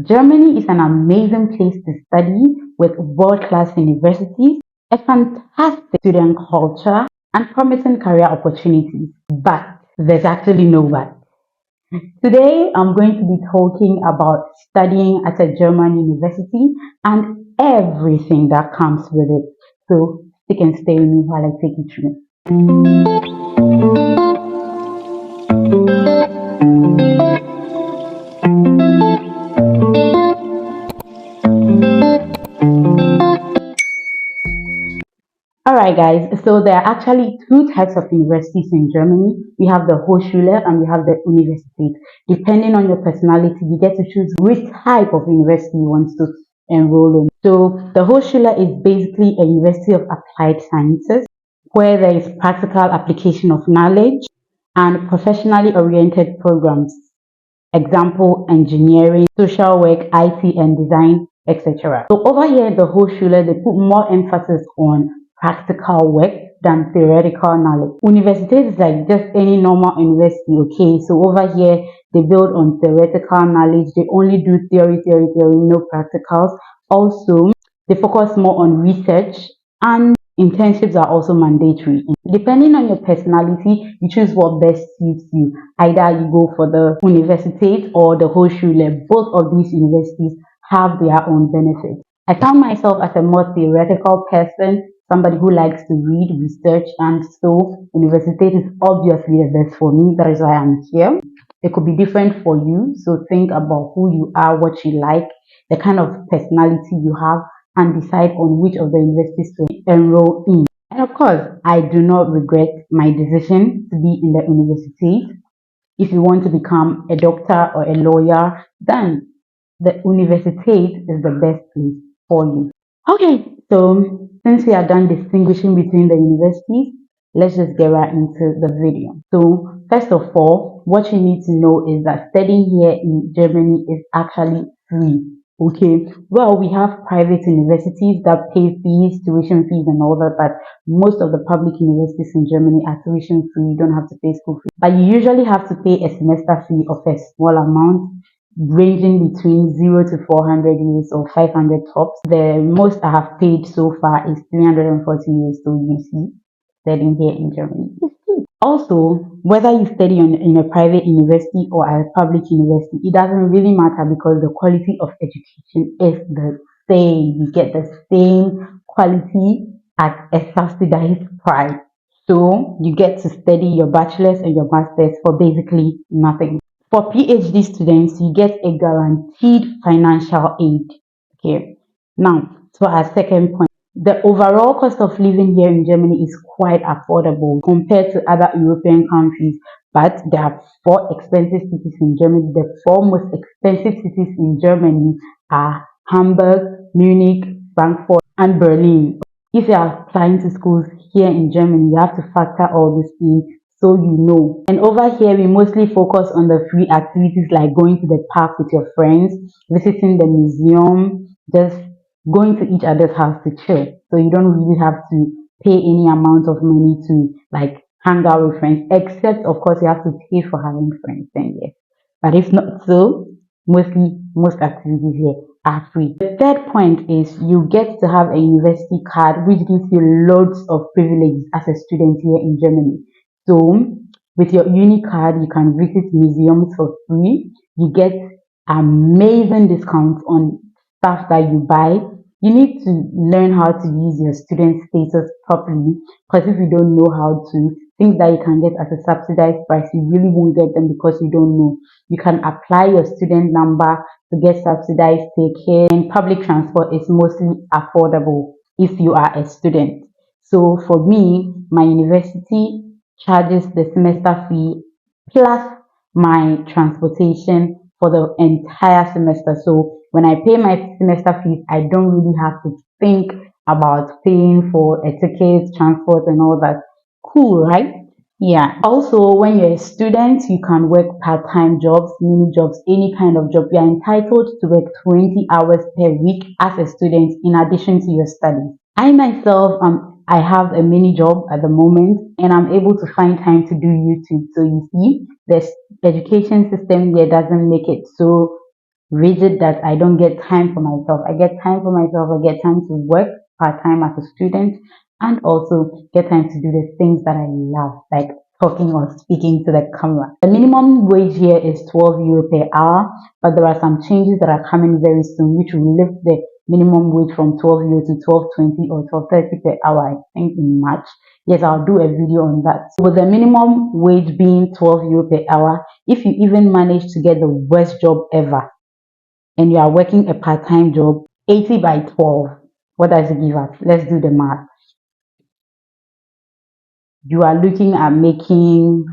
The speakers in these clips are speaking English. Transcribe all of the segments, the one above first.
Germany is an amazing place to study with world-class universities, a fantastic student culture, and promising career opportunities. But there's actually no but. Today, I'm going to be talking about studying at a German university and everything that comes with it. So stick and stay with me while I take you through. Alright guys, so there are actually two types of universities in Germany. We have the Hochschule and we have the Universität. Depending on your personality, you get to choose which type of university you want to enroll in. So the Hochschule is basically a university of applied sciences where there is practical application of knowledge and professionally oriented programs. Example, engineering, social work, IT and design, etc. So over here at the Hochschule, they put more emphasis on practical work than theoretical knowledge. University is like just any normal university, okay? So over here, they build on theoretical knowledge. They only do theory, no practicals. Also, they focus more on research and internships are also mandatory. Depending on your personality, you choose what best suits you. Either you go for the Universität or the Hochschule. Both of these universities have their own benefits. I found myself as a more theoretical person, somebody who likes to read, research, and so Universität is obviously the best for me. That is why I'm here. It could be different for you, so think about who you are, what you like, the kind of personality you have, and decide on which of the universities to enroll in. And of course, I do not regret my decision to be in the university. If you want to become a doctor or a lawyer, then the Universität is the best place for you. Okay, so since we are done distinguishing between the universities, let's just get right into the video. So first of all, what you need to know is that studying here in Germany is actually free. Okay, well, we have private universities that pay fees, tuition fees and all that, but most of the public universities in Germany are tuition free. You don't have to pay school fees, but you usually have to pay a semester fee of a small amount ranging between 0 to 400 euros or 500 tops. The most I have paid so far is 340 euros, so you see, studying here in Germany. Also, whether you study in a private university or a public university, it doesn't really matter because the quality of education is the same. You get the same quality at a subsidized price. So you get to study your bachelor's and your master's for basically nothing. For PhD students, you get a guaranteed financial aid. Okay. Now, for our second point, the overall cost of living here in Germany is quite affordable compared to other European countries. But there are four expensive cities in Germany. The four most expensive cities in Germany are Hamburg, Munich, Frankfurt, and Berlin. If you are applying to schools here in Germany, you have to factor all this in so you know. And over here, we mostly focus on the free activities like going to the park with your friends, visiting the museum, just going to each other's house to chill. So you don't really have to pay any amount of money to like hang out with friends, except of course you have to pay for having friends then yes. But if not so, most activities here are free. The third point is you get to have a university card which gives you loads of privileges as a student here in Germany. So with your uni card you can visit museums for free. You get amazing discounts on stuff that you buy. You need to learn how to use your student status properly because if you don't know how to, things that you can get at a subsidized price, you really won't get them because you don't know. You can apply your student number to get subsidized ticket, and public transport is mostly affordable if you are a student. So for me, my university charges the semester fee plus my transportation for the entire semester. So when I pay my semester fees, I don't really have to think about paying for a ticket, transport, and all that. Cool, right? Yeah. Also, when you're a student, you can work part-time jobs, mini jobs, any kind of job. You are entitled to work 20 hours per week as a student in addition to your studies. I myself, I have a mini job at the moment and I'm able to find time to do YouTube. So you see, the education system here doesn't make it so rigid that I don't get time for myself. I get time for myself. I get time to work part time as a student and also get time to do the things that I love, like talking or speaking to the camera. The minimum wage here is 12 euro per hour, but there are some changes that are coming very soon, which will lift the minimum wage from 12 euro to 12.20 or 12.30 per hour, I think in March. Yes, I'll do a video on that. So with the minimum wage being 12 euro per hour, if you even manage to get the worst job ever and you are working a part-time job, 80 by 12, what does it give us? Let's do the math. You are looking at making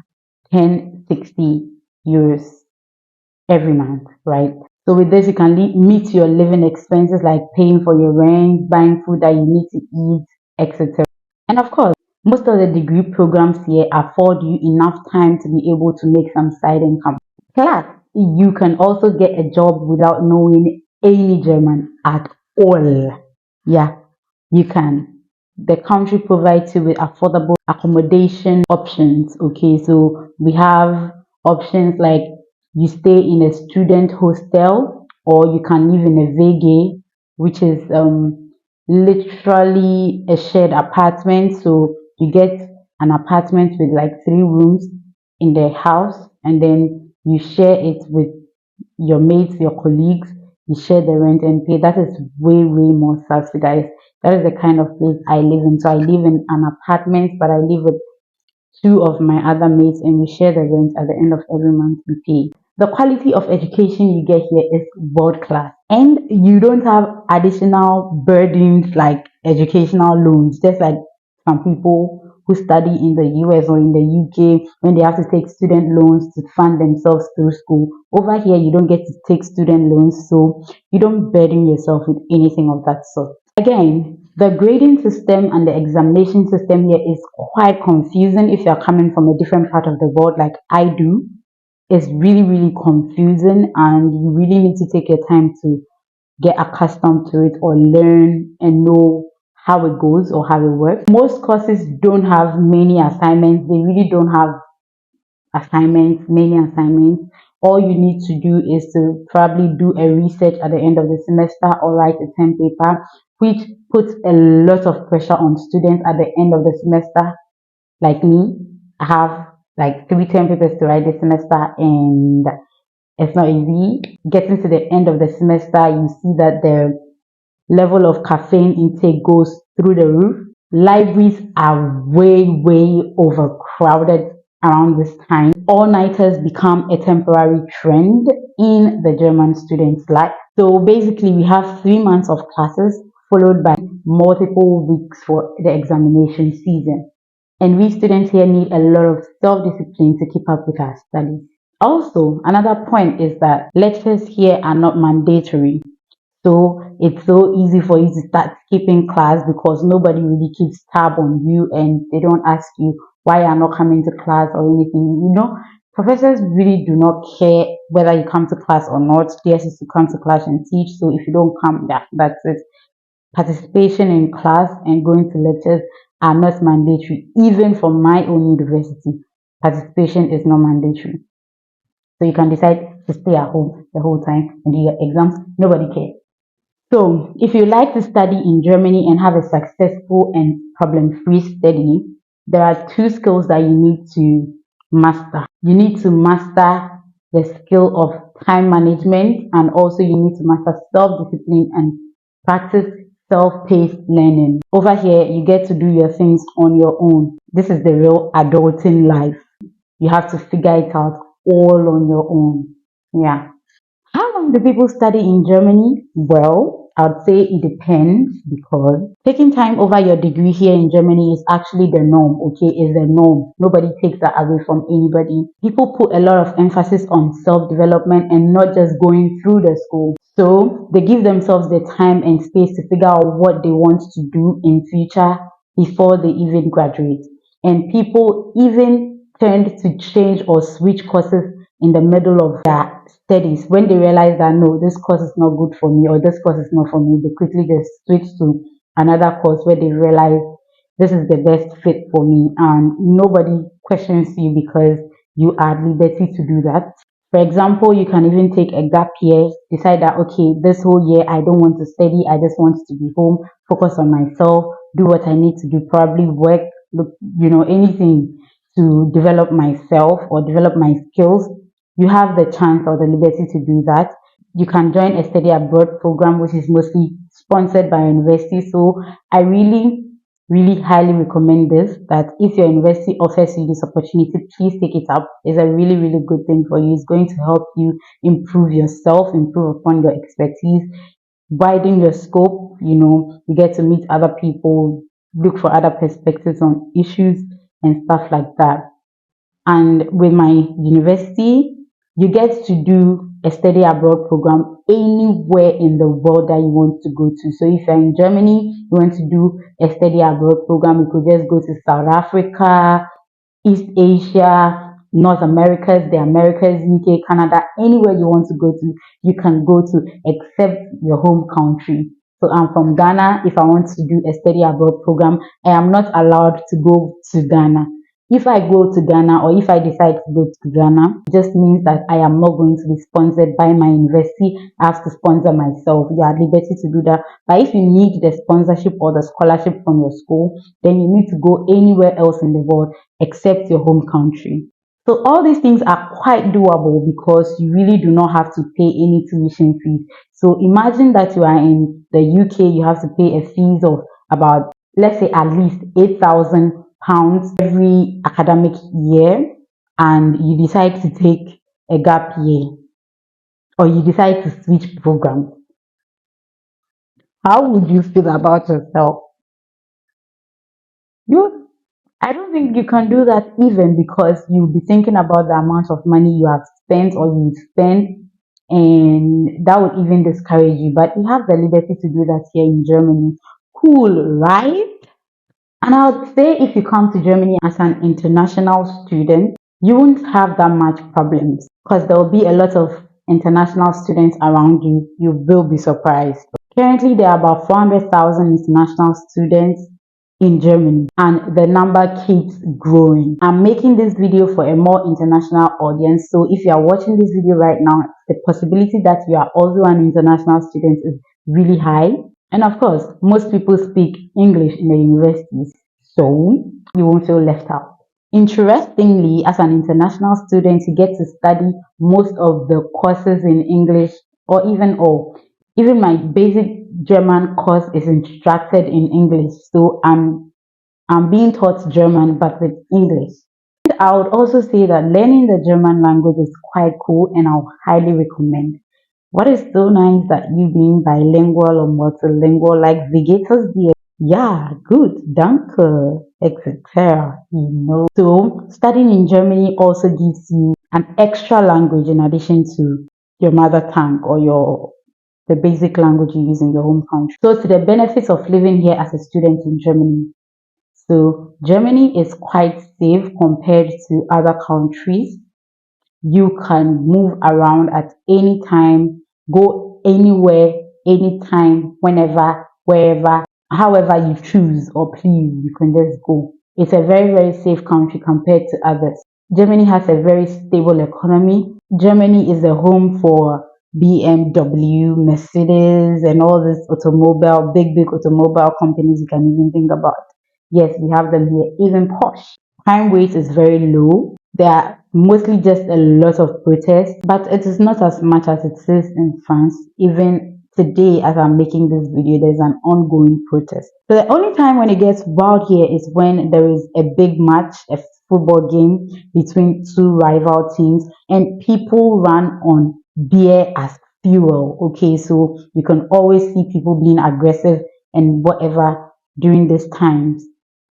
1060 euros every month, right? So with this, you can meet your living expenses like paying for your rent, buying food that you need to eat, etc. And of course, most of the degree programs here afford you enough time to be able to make some side income. Plus, you can also get a job without knowing any German at all. Yeah, you can. The country provides you with affordable accommodation options. Okay, so we have options like you stay in a student hostel or you can live in a WG, which is literally a shared apartment. So you get an apartment with like 3 rooms in the house and then you share it with your mates, your colleagues, you share the rent and pay. That is way, way more subsidized. That is the kind of place I live in. So I live in an apartment, but I live with two of my other mates and we share the rent. At the end of every month we pay. The quality of education you get here is world class and you don't have additional burdens like educational loans, just like some people who study in the US or in the UK when they have to take student loans to fund themselves through school. Over here you don't get to take student loans, so you don't burden yourself with anything of that sort. Again, the grading system and the examination system here is quite confusing if you're coming from a different part of the world like I do. It's really, really confusing and you really need to take your time to get accustomed to it or learn and know how it goes or how it works. Most courses don't have many assignments. They really don't have many assignments. All you need to do is to probably do a research at the end of the semester or write a term paper, which puts a lot of pressure on students at the end of the semester. Like me, I have like 3 term papers to write this semester and it's not easy. Getting to the end of the semester, you see that the level of caffeine intake goes through the roof. Libraries are way, way overcrowded around this time. All-nighters become a temporary trend in the German students' life. So basically, we have 3 months of classes followed by multiple weeks for the examination season. And we students here need a lot of self-discipline to keep up with our studies. Also, another point is that lectures here are not mandatory. So it's so easy for you to start skipping class because nobody really keeps tab on you and they don't ask you why you're not coming to class or anything. You know, professors really do not care whether you come to class or not. Theirs is to come to class and teach. So if you don't come, that's it. Participation in class and going to lectures are not mandatory. Even for my own university, participation is not mandatory. So you can decide to stay at home the whole time and do your exams. Nobody cares. So if you like to study in Germany and have a successful and problem-free study, there are 2 skills that you need to master. You need to master the skill of time management and also you need to master self-discipline and practice self-paced learning. Over here, you get to do your things on your own. This is the real adulting life. You have to figure it out all on your own. Yeah. How long do people study in Germany? Well, I would say it depends because taking time over your degree here in Germany is actually the norm, okay? Is the norm. Nobody takes that away from anybody. People put a lot of emphasis on self-development and not just going through the school. So they give themselves the time and space to figure out what they want to do in future before they even graduate. And people even tend to change or switch courses in the middle of their studies when they realize that no, this course is not good for me or this course is not for me. They quickly just switch to another course where they realize this is the best fit for me and nobody questions you because you are at liberty to do that. For example, you can even take a gap year, decide that, okay, this whole year I don't want to study, I just want to be home, focus on myself, do what I need to do, probably work, look, anything to develop myself or develop my skills. You have the chance or the liberty to do that. You can join a study abroad program, which is mostly sponsored by university. So I really highly recommend this, that if your university offers you this opportunity, please take it up. It's a really good thing for you. It's going to help you improve yourself, improve upon your expertise, widen your scope. You get to meet other people, look for other perspectives on issues and stuff like that. And with my university, you get to do a study abroad program anywhere in the world that you want to go to. So if you're in Germany, you want to do a study abroad program, you could just go to South Africa, East Asia, North Americas, the Americas, UK, Canada, anywhere you want to go to, you can go to except your home country. So I'm from Ghana. If I want to do a study abroad program, I am not allowed to go to Ghana. If I go to Ghana or if I decide to go to Ghana, it just means that I am not going to be sponsored by my university. I have to sponsor myself. You are at liberty to do that. But if you need the sponsorship or the scholarship from your school, then you need to go anywhere else in the world except your home country. So all these things are quite doable because you really do not have to pay any tuition fees. So imagine that you are in the UK, you have to pay a fees of about, let's say, at least £8,000 every academic year, and you decide to take a gap year or you decide to switch programs. How would you feel about yourself? You I don't think you can do that even because you'll be thinking about the amount of money you have spent or you spend, and that would even discourage you. But you have the liberty to do that here in Germany. Cool, right? And I would say if you come to Germany as an international student, you won't have that much problems because there will be a lot of international students around you. You will be surprised. Currently, there are about 400,000 international students in Germany, and the number keeps growing. I'm making this video for a more international audience. So if you are watching this video right now, the possibility that you are also an international student is really high. And of course, most people speak English in the universities, so you won't feel left out. Interestingly, as an international student, you get to study most of the courses in English, or even all. Even my basic German course is instructed in English, so I'm being taught German but with English. I would also say that learning the German language is quite cool, and I'll highly recommend. What is so nice that you being bilingual or multilingual, like wie geht es dir? Yeah, good, danke, etc. So studying in Germany also gives you an extra language in addition to your mother tongue or the basic language you use in your home country. So to the benefits of living here as a student in Germany. So Germany is quite safe compared to other countries. You can move around at any time, go anywhere, anytime, whenever, wherever, however you choose or please, you can just go. It's a very safe country compared to others. Germany has a very stable economy. Germany is a home for BMW, Mercedes, and all these big automobile companies you can even think about. Yes, we have them here, even Porsche. Crime rate is very low. There are mostly just a lot of protests, but it is not as much as it is in France. Even today, as I'm making this video, there's an ongoing protest. So the only time when it gets wild here is when there is a big match, a football game between two rival teams, and people run on beer as fuel. Okay, so you can always see people being aggressive and whatever during these times.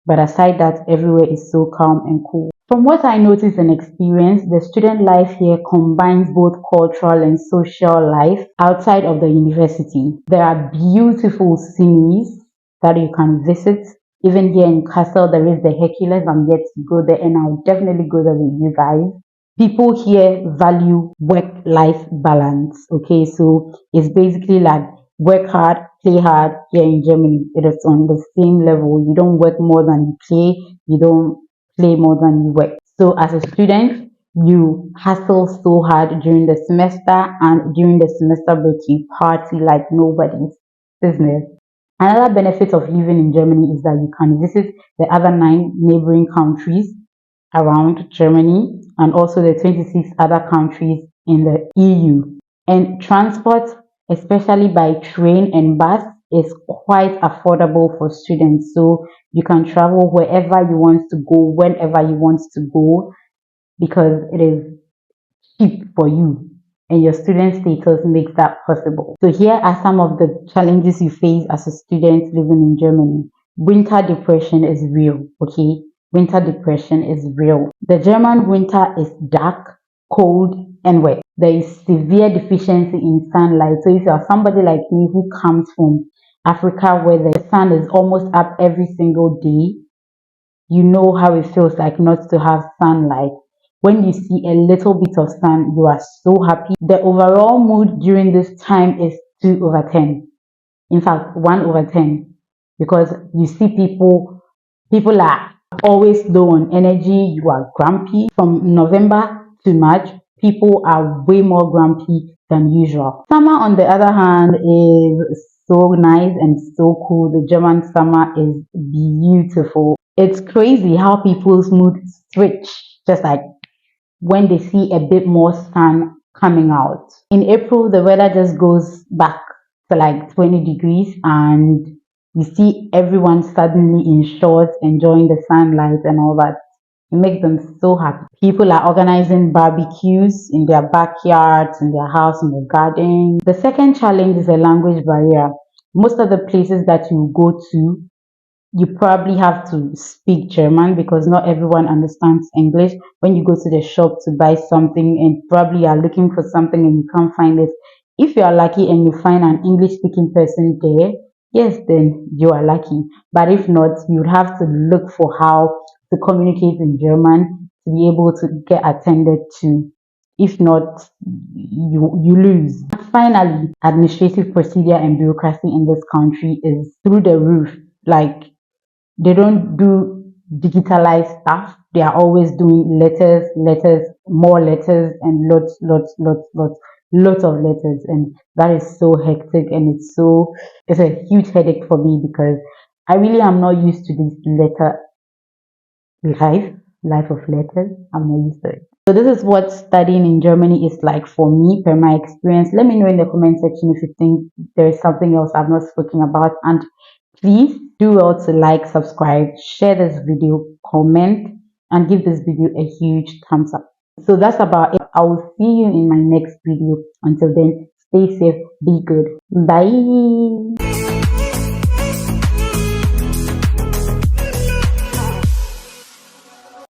But aside that, everywhere is so calm and cool. From what I noticed and experienced, the student life here combines both cultural and social life outside of the university. There are beautiful sceneries that you can visit. Even here in Castle, there is the Hercules. I'm yet to go there, and I'll definitely go there with you guys. People here value work-life balance. Okay, so it's basically like work hard, play hard. Here in Germany, it is on the same level. You don't work more than you play. You don't play more than you work. So as a student, you hustle so hard during the semester, and during the semester break you party like nobody's business. Another benefit of living in Germany is that you can visit the other 9 neighboring countries around Germany and also the 26 other countries in the EU. And transport, especially by train and bus, is quite affordable for students. So you can travel wherever you want to go, whenever you want to go, because it is cheap for you, and your student status makes that possible. So here are some of the challenges you face as a student living in Germany. Winter depression is real, okay? Winter depression is real. The German winter is dark, cold, and wet. There is severe deficiency in sunlight. So if you are somebody like me who comes from Africa where the sun is almost up every single day, you know how it feels like not to have sunlight. When you see a little bit of sun, you are so happy. The overall mood during this time is 2 over 10. In fact, 1 over 10. Because you see people are always low on energy. You are grumpy. From November to March, people are way more grumpy than usual. Summer, on the other hand, is so nice and so cool. The German summer is beautiful. It's crazy how people's moods switch just like when they see a bit more sun coming out. In April, the weather just goes back to like 20 degrees, and you see everyone suddenly in shorts enjoying the sunlight and all that. It makes them so happy. People are organizing barbecues in their backyards, in their house, in the garden. The second challenge is a language barrier. Most of the places that you go to, you probably have to speak German because not everyone understands English. When you go to the shop to buy something and probably are looking for something and you can't find it, if you are lucky and you find an English speaking person there, yes, then you are lucky. But if not, you would have to look for how to communicate in German to be able to get attended to. If not, you lose. Finally, administrative procedure and bureaucracy in this country is through the roof. Like, they don't do digitalized stuff. They are always doing letters, letters, more letters, and lots of letters. And that is so hectic, and it's a huge headache for me because I really am not used to this life, life of letters. I'm not used to it. So this is what studying in Germany is like for me, per my experience. Let me know in the comment section if you think there is something else I've not spoken about, and please do well to like, subscribe, share this video, comment, and give this video a huge thumbs up. So that's about it. I will see you in my next video. Until then, stay safe, be good. Bye.